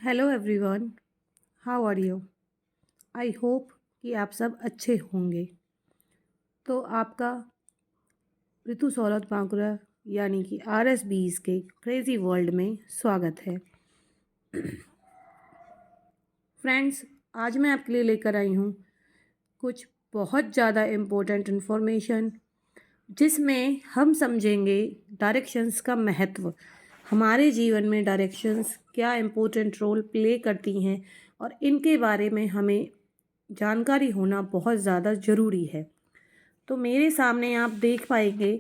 Hello everyone, how are you? I hope कि आप सब अच्छे होंगे। तो आपका ऋतु सौरभ बांकुरा यानी कि RSBs के क्रेज़ी वर्ल्ड में स्वागत है। फ्रेंड्स, आज मैं आपके लिए लेकर आई हूँ कुछ बहुत ज़्यादा इम्पोर्टेंट इन्फॉर्मेशन, जिसमें हम समझेंगे डायरेक्शंस का महत्व। हमारे जीवन में डायरेक्शंस क्या इम्पोर्टेंट रोल प्ले करती हैं और इनके बारे में हमें जानकारी होना बहुत ज़्यादा ज़रूरी है। तो मेरे सामने आप देख पाएंगे,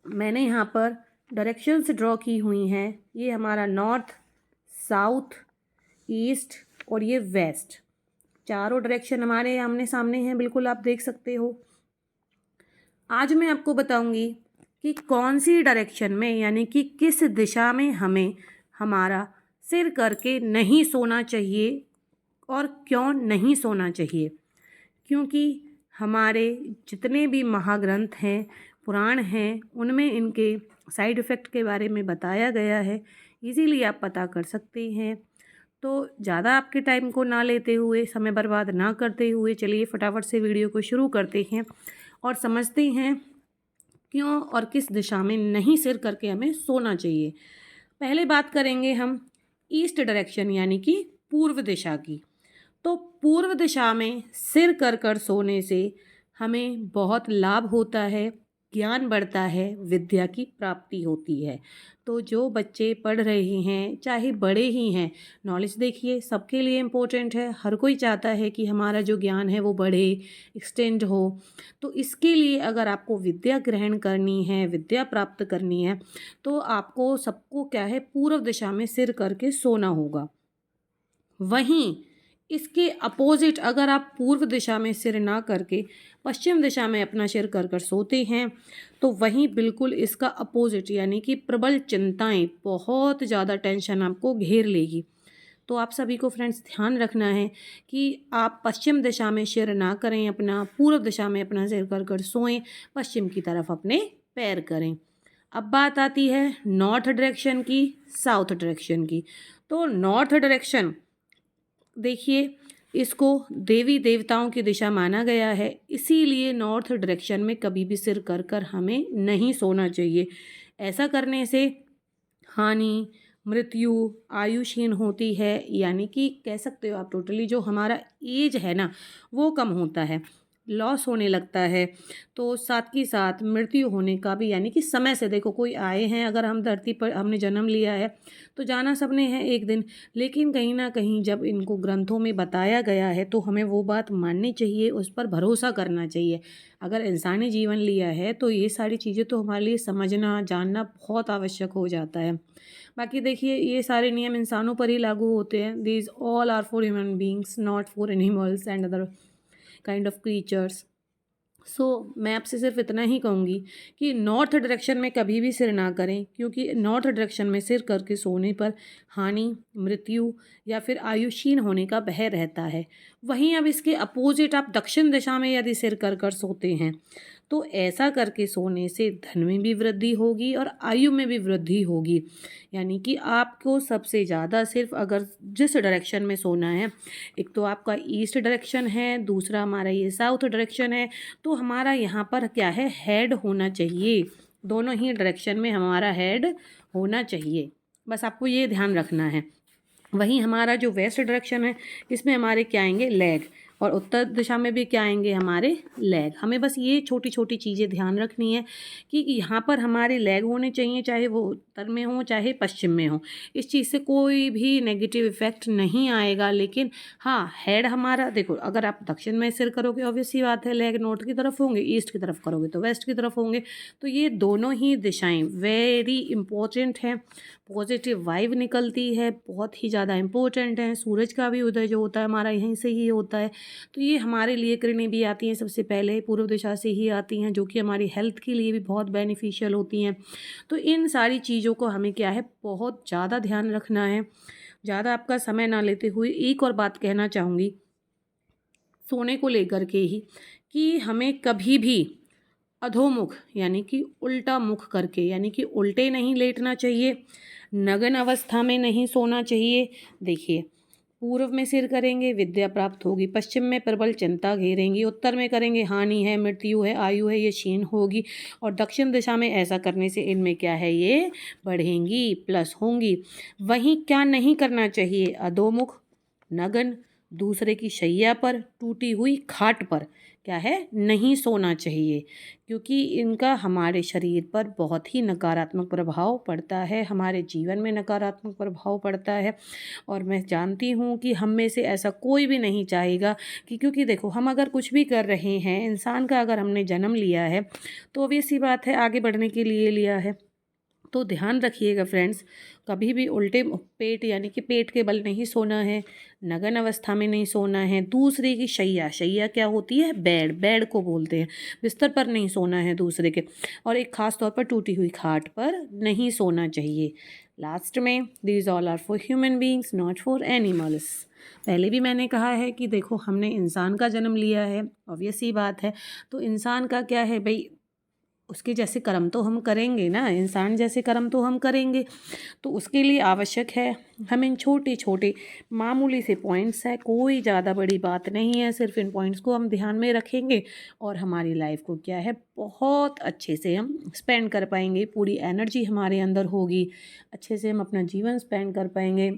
मैंने यहाँ पर डायरेक्शंस ड्रॉ की हुई हैं। ये हमारा नॉर्थ, साउथ, ईस्ट और ये वेस्ट, चारों डायरेक्शन हमारे आमने सामने हैं, बिल्कुल आप देख सकते हो। आज मैं आपको बताऊंगी कि कौन सी डायरेक्शन में यानी कि किस दिशा में हमें हमारा सिर करके नहीं सोना चाहिए और क्यों नहीं सोना चाहिए। क्योंकि हमारे जितने भी महाग्रंथ हैं, पुराण हैं, उनमें इनके साइड इफ़ेक्ट के बारे में बताया गया है। इजीली आप पता कर सकते हैं। तो ज़्यादा आपके टाइम को ना लेते हुए, समय बर्बाद ना करते हुए, चलिए फटाफट से वीडियो को शुरू करते हैं और समझते हैं क्यों और किस दिशा में नहीं सिर करके हमें सोना चाहिए। पहले बात करेंगे हम ईस्ट डायरेक्शन यानी कि पूर्व दिशा की। तो पूर्व दिशा में सिर कर कर सोने से हमें बहुत लाभ होता है, ज्ञान बढ़ता है, विद्या की प्राप्ति होती है। तो जो बच्चे पढ़ रहे हैं, चाहे बड़े ही हैं, नॉलेज देखिए सबके लिए इम्पोर्टेंट है। हर कोई चाहता है कि हमारा जो ज्ञान है वो बढ़े, एक्सटेंड हो। तो इसके लिए अगर आपको विद्या ग्रहण करनी है, विद्या प्राप्त करनी है, तो आपको सबको क्या है, पूर्व दिशा में सिर करके सोना होगा। वहीं इसके अपोजिट अगर आप पूर्व दिशा में सिर ना करके पश्चिम दिशा में अपना सिर कर कर सोते हैं, तो वहीं बिल्कुल इसका अपोजिट यानी कि प्रबल चिंताएं, बहुत ज़्यादा टेंशन आपको घेर लेगी। तो आप सभी को फ्रेंड्स ध्यान रखना है कि आप पश्चिम दिशा में सिर ना करें, अपना पूर्व दिशा में अपना सिर कर कर सोएं, पश्चिम की तरफ अपने पैर करें। अब बात आती है नॉर्थ डायरेक्शन की, साउथ डायरेक्शन की। तो नॉर्थ डायरेक्शन देखिए, इसको देवी देवताओं की दिशा माना गया है, इसीलिए नॉर्थ डायरेक्शन में कभी भी सिर कर कर हमें नहीं सोना चाहिए। ऐसा करने से हानि, मृत्यु, आयुषहीन होती है, यानी कि कह सकते हो आप टोटली जो हमारा एज है ना, वो कम होता है, लॉस होने लगता है। तो साथ ही साथ मृत्यु होने का भी, यानी कि समय से देखो, कोई आए हैं, अगर हम धरती पर हमने जन्म लिया है तो जाना सबने है एक दिन। लेकिन कहीं ना कहीं जब इनको ग्रंथों में बताया गया है तो हमें वो बात माननी चाहिए, उस पर भरोसा करना चाहिए। अगर इंसानी जीवन लिया है तो ये सारी चीज़ें तो हमारे लिए समझना जानना बहुत आवश्यक हो जाता है। बाकी देखिए, ये सारे नियम इंसानों पर ही लागू होते हैं। These all are for human beings, not for animals and other kind of creatures. मैं आपसे सिर्फ इतना ही कहूँगी कि नॉर्थ डायरेक्शन में कभी भी सिर ना करें, क्योंकि नॉर्थ डायरेक्शन में सिर करके सोने पर हानि, मृत्यु या फिर आयुषहीन होने का भय रहता है। वहीं अब इसके अपोजिट आप दक्षिण दिशा में यदि सिर कर कर सोते हैं, तो ऐसा करके सोने से धन में भी वृद्धि होगी और आयु में भी वृद्धि होगी। यानी कि आपको सबसे ज़्यादा सिर्फ अगर जिस डायरेक्शन में सोना है, एक तो आपका ईस्ट डायरेक्शन है, दूसरा हमारा ये साउथ डायरेक्शन है, तो हमारा यहाँ पर क्या है, हेड होना चाहिए। दोनों ही डायरेक्शन में हमारा हेड होना चाहिए, बस आपको ये ध्यान रखना है। वहीं हमारा जो वेस्ट डायरेक्शन है, इसमें हमारे क्या आएंगे, लेग, और उत्तर दिशा में भी क्या आएंगे, हमारे लेग। हमें बस ये छोटी छोटी चीज़ें ध्यान रखनी है कि यहाँ पर हमारे लेग होने चाहिए, चाहे वो उत्तर में हो चाहे पश्चिम में हो। इस चीज़ से कोई भी नेगेटिव इफेक्ट नहीं आएगा। लेकिन हाँ, हेड हमारा देखो, अगर आप दक्षिण में सिर करोगे ऑब्वियस सी बात है, लेग नॉर्थ की तरफ होंगे, ईस्ट की तरफ करोगे तो वेस्ट की तरफ होंगे। तो ये दोनों ही दिशाएं वेरी इंपॉर्टेंट हैं। पॉजिटिव वाइब निकलती है, बहुत ही ज़्यादा इम्पोर्टेंट है। सूरज का भी उदय जो होता है हमारा यहीं से ही होता है। तो ये हमारे लिए किरणें भी आती हैं सबसे पहले पूर्व दिशा से ही आती हैं, जो कि हमारी हेल्थ के लिए भी बहुत बेनिफिशियल होती हैं। तो इन सारी चीज़ों को हमें क्या है, बहुत ज़्यादा ध्यान रखना है। ज़्यादा आपका समय ना लेते हुए एक और बात कहना चाहूँगी सोने को लेकर के ही, कि हमें कभी भी अधोमुख यानी कि उल्टा मुख करके, यानी कि उल्टे नहीं लेटना चाहिए। नग्न अवस्था में नहीं सोना चाहिए। देखिए, पूर्व में सिर करेंगे विद्या प्राप्त होगी, पश्चिम में प्रबल चिंता घेरेंगी, उत्तर में करेंगे हानि है, मृत्यु है, आयु है, ये क्षीण होगी, और दक्षिण दिशा में ऐसा करने से इनमें क्या है, ये बढ़ेंगी, प्लस होंगी। वहीं क्या नहीं करना चाहिए, अधोमुख, नग्न, दूसरे की शैया पर, टूटी हुई खाट पर क्या है, नहीं सोना चाहिए, क्योंकि इनका हमारे शरीर पर बहुत ही नकारात्मक प्रभाव पड़ता है, हमारे जीवन में नकारात्मक प्रभाव पड़ता है। और मैं जानती हूँ कि हम में से ऐसा कोई भी नहीं चाहेगा कि, क्योंकि देखो, हम अगर कुछ भी कर रहे हैं, इंसान का अगर हमने जन्म लिया है तो ऑब्वियस सी बात है आगे बढ़ने के लिए लिया है। तो ध्यान रखिएगा फ्रेंड्स, कभी भी उल्टे पेट यानी कि पेट के बल नहीं सोना है, नग्न अवस्था में नहीं सोना है, दूसरे की शैया, शैया क्या होती है, बेड, बेड को बोलते हैं, बिस्तर पर नहीं सोना है दूसरे के, और एक खास तौर पर टूटी हुई खाट पर नहीं सोना चाहिए। लास्ट में, these all are for human beings not for animals. पहले भी मैंने कहा है कि देखो, हमने इंसान का जन्म लिया है, ऑब्वियस ही बात है, तो इंसान का क्या है भाई, उसके जैसे कर्म तो हम करेंगे ना, इंसान जैसे कर्म तो हम करेंगे। तो उसके लिए आवश्यक है हम इन छोटे छोटे मामूली से पॉइंट्स है, कोई ज़्यादा बड़ी बात नहीं है, सिर्फ इन पॉइंट्स को हम ध्यान में रखेंगे और हमारी लाइफ को क्या है, बहुत अच्छे से हम स्पेंड कर पाएंगे, पूरी एनर्जी हमारे अंदर होगी, अच्छे से हम अपना जीवन स्पेंड कर पाएंगे।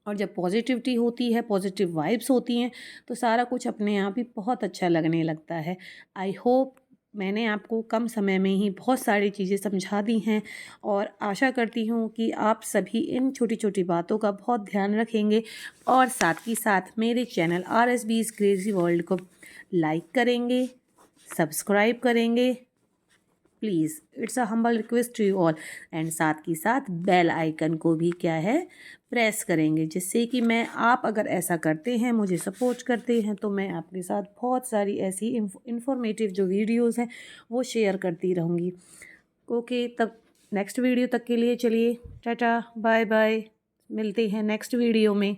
और जब पॉजिटिविटी होती है, पॉजिटिव वाइब्स होती हैं, तो सारा कुछ अपने आप ही बहुत अच्छा लगने लगता है। आई होप मैंने आपको कम समय में ही बहुत सारी चीज़ें समझा दी हैं, और आशा करती हूँ कि आप सभी इन छोटी छोटी बातों का बहुत ध्यान रखेंगे, और साथ ही साथ मेरे चैनल RSB's क्रेज़ी वर्ल्ड को लाइक करेंगे, सब्सक्राइब करेंगे, please, it's a humble request to you all, and साथ ही साथ बेल आइकन को भी क्या है, प्रेस करेंगे, जिससे कि मैं, आप अगर ऐसा करते हैं, मुझे सपोर्ट करते हैं, तो मैं आपके साथ बहुत सारी ऐसी इंफॉर्मेटिव जो वीडियोज़ हैं वो शेयर करती रहूँगी। ओके, तब नेक्स्ट वीडियो तक के लिए चलिए टाटा बाय बाय, मिलते हैं नेक्स्ट वीडियो में।